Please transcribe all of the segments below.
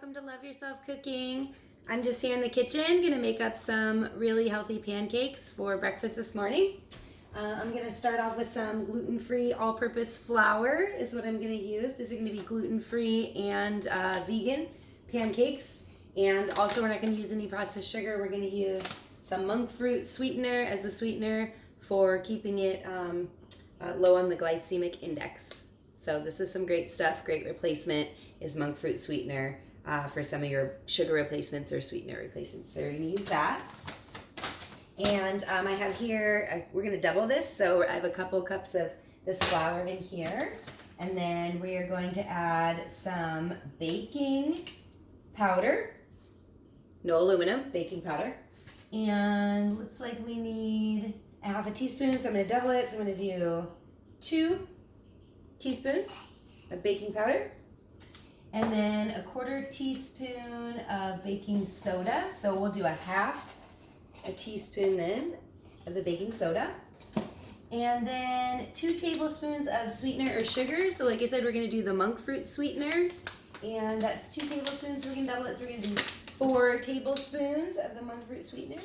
welcome to Love Yourself Cooking. I'm just here in the kitchen, gonna make up some really healthy pancakes for breakfast this morning. I'm gonna start off with some gluten-free all-purpose flour is what I'm gonna use. These are gonna be gluten-free and vegan pancakes. And also we're not gonna use any processed sugar. We're gonna use some monk fruit sweetener as the sweetener for keeping it low on the glycemic index. So this is some great stuff. Great replacement is monk fruit sweetener for some of your sugar replacements or sweetener replacements. So you're going to use that. And I have here, we're going to double this. So I have a couple cups of this flour in here. And then we are going to add some baking powder. No aluminum, baking powder. And looks like we need a half a teaspoon. So I'm going to double it. So I'm going to do 2 teaspoons of baking powder, and then a 1/4 teaspoon of baking soda. So we'll do a half a teaspoon then of the baking soda, and then 2 tablespoons of sweetener or sugar. So like I said, we're going to do the monk fruit sweetener, and that's 2 tablespoons. We're going to double it, so we're going to do 4 tablespoons of the monk fruit sweetener.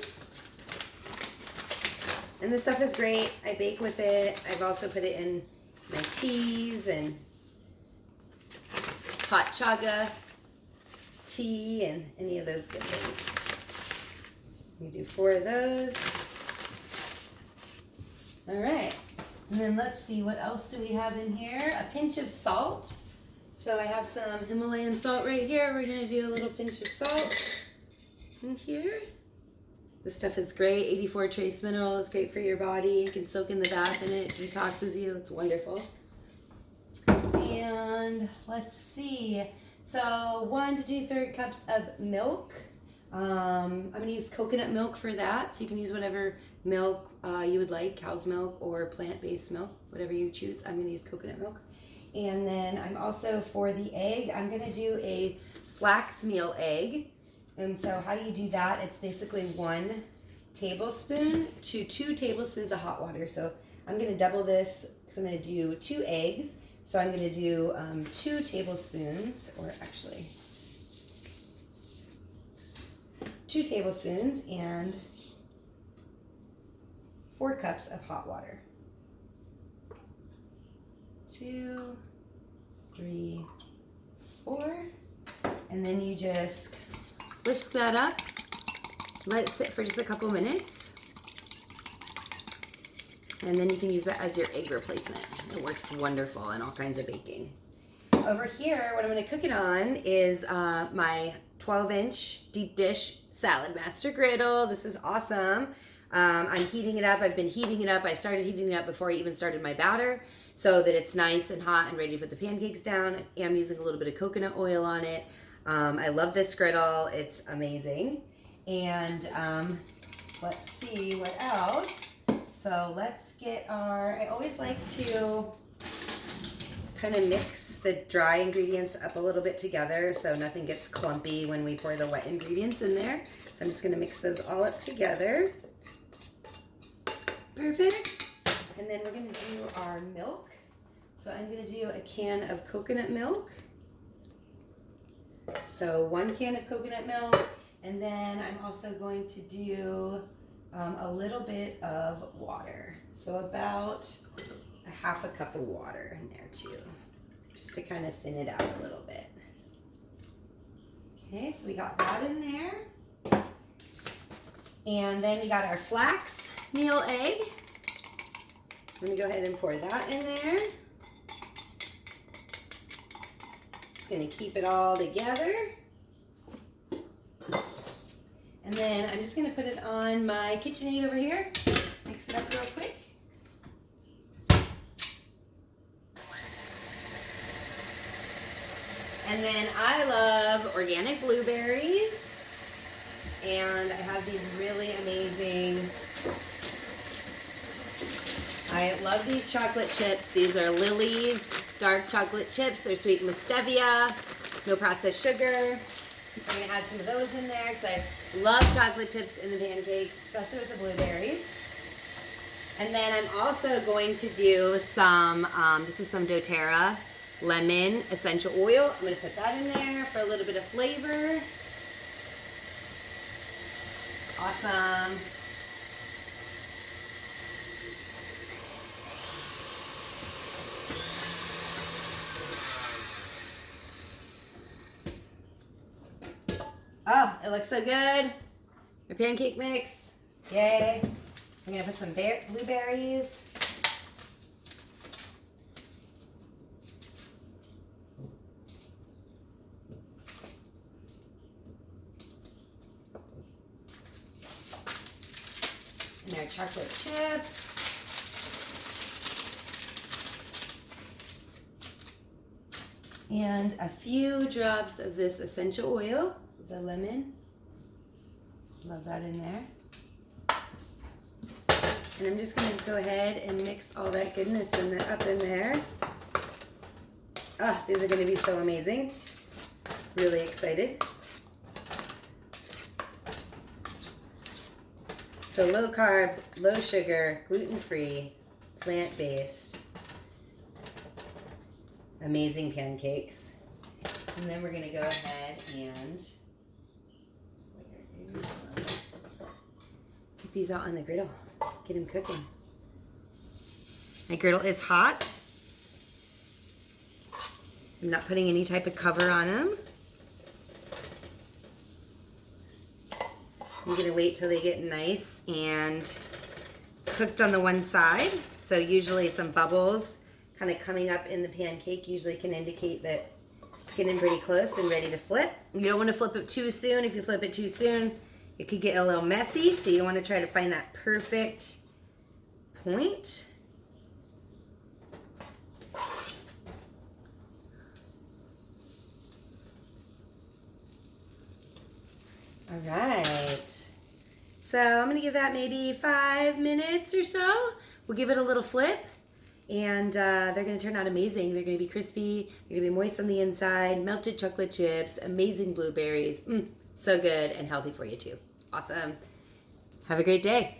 And this stuff is great. I bake with it. I've also put it in my teas and hot chaga tea and any of those good things. We do 4 of those. All right. And then let's see, what else do we have in here? A pinch of salt. So I have some Himalayan salt right here. We're going to do a little pinch of salt in here. This stuff is great. 84 trace minerals, great for your body. You can soak in the bath in it. Detoxes you. It's wonderful. And let's see. So 1 to 2/3 cups of milk. I'm going to use coconut milk for that. So you can use whatever milk you would like, cow's milk or plant-based milk, whatever you choose. I'm going to use coconut milk. And then I'm also, for the egg, I'm going to do a flax meal egg. And so how you do that, it's basically 1 tablespoon to 2 tablespoons of hot water. So I'm going to double this because I'm going to do 2 eggs. So I'm going to do 2 tablespoons, or actually 2 tablespoons and 4 cups of hot water. 2, 3, 4. And then you just whisk that up, let it sit for just a couple minutes, and then you can use that as your egg replacement. It works wonderful in all kinds of baking. Over here, what I'm going to cook it on is my 12-inch deep dish Saladmaster griddle. This is awesome. I'm heating it up. I've been heating it up. I started heating it up before I even started my batter so that it's nice and hot and ready to put the pancakes down. I am using a little bit of coconut oil on it. I love this griddle. It's amazing. And let's see what else. So let's get I always like to kind of mix the dry ingredients up a little bit together so nothing gets clumpy when we pour the wet ingredients in there. So I'm just going to mix those all up together. Perfect. And then we're going to do our milk. So I'm going to do a can of coconut milk. So 1 can of coconut milk, and then I'm also going to do a little bit of water. So about a half a cup of water in there too, just to kind of thin it out a little bit. Okay, so we got that in there. And then we got our flax meal egg. I'm going to go ahead and pour that in there. Going to keep it all together, and then I'm just going to put it on my KitchenAid over here, mix it up real quick. And then I love organic blueberries, and I have these really amazing, I love these chocolate chips. These are Lily's dark chocolate chips. They're sweetened with stevia, no processed sugar. I'm going to add some of those in there because I love chocolate chips in the pancakes, especially with the blueberries. And then I'm also going to do some, this is some doTERRA lemon essential oil. I'm going to put that in there for a little bit of flavor. Awesome. Oh, it looks so good. Your pancake mix. Yay. I'm going to put some blueberries. And our chocolate chips. And a few drops of this essential oil, the lemon. Love that in there. And I'm just going to go ahead and mix all that goodness up in there. Ah, these are going to be so amazing. Really excited. So low carb, low sugar, gluten-free, plant-based. Amazing pancakes. And then we're going to go ahead and put these out on the griddle. Get them cooking. My griddle is hot. I'm not putting any type of cover on them. I'm going to wait till they get nice and cooked on the one side. So usually some bubbles kind of coming up in the pancake usually can indicate that it's getting pretty close and ready to flip. You don't want to flip it too soon. If you flip it too soon, it could get a little messy. So you want to try to find that perfect point. All right. So I'm going to give that maybe 5 minutes or so. We'll give it a little flip. And they're going to turn out amazing. They're going to be crispy. They're going to be moist on the inside. Melted chocolate chips. Amazing blueberries. So good and healthy for you too. Awesome. Have a great day.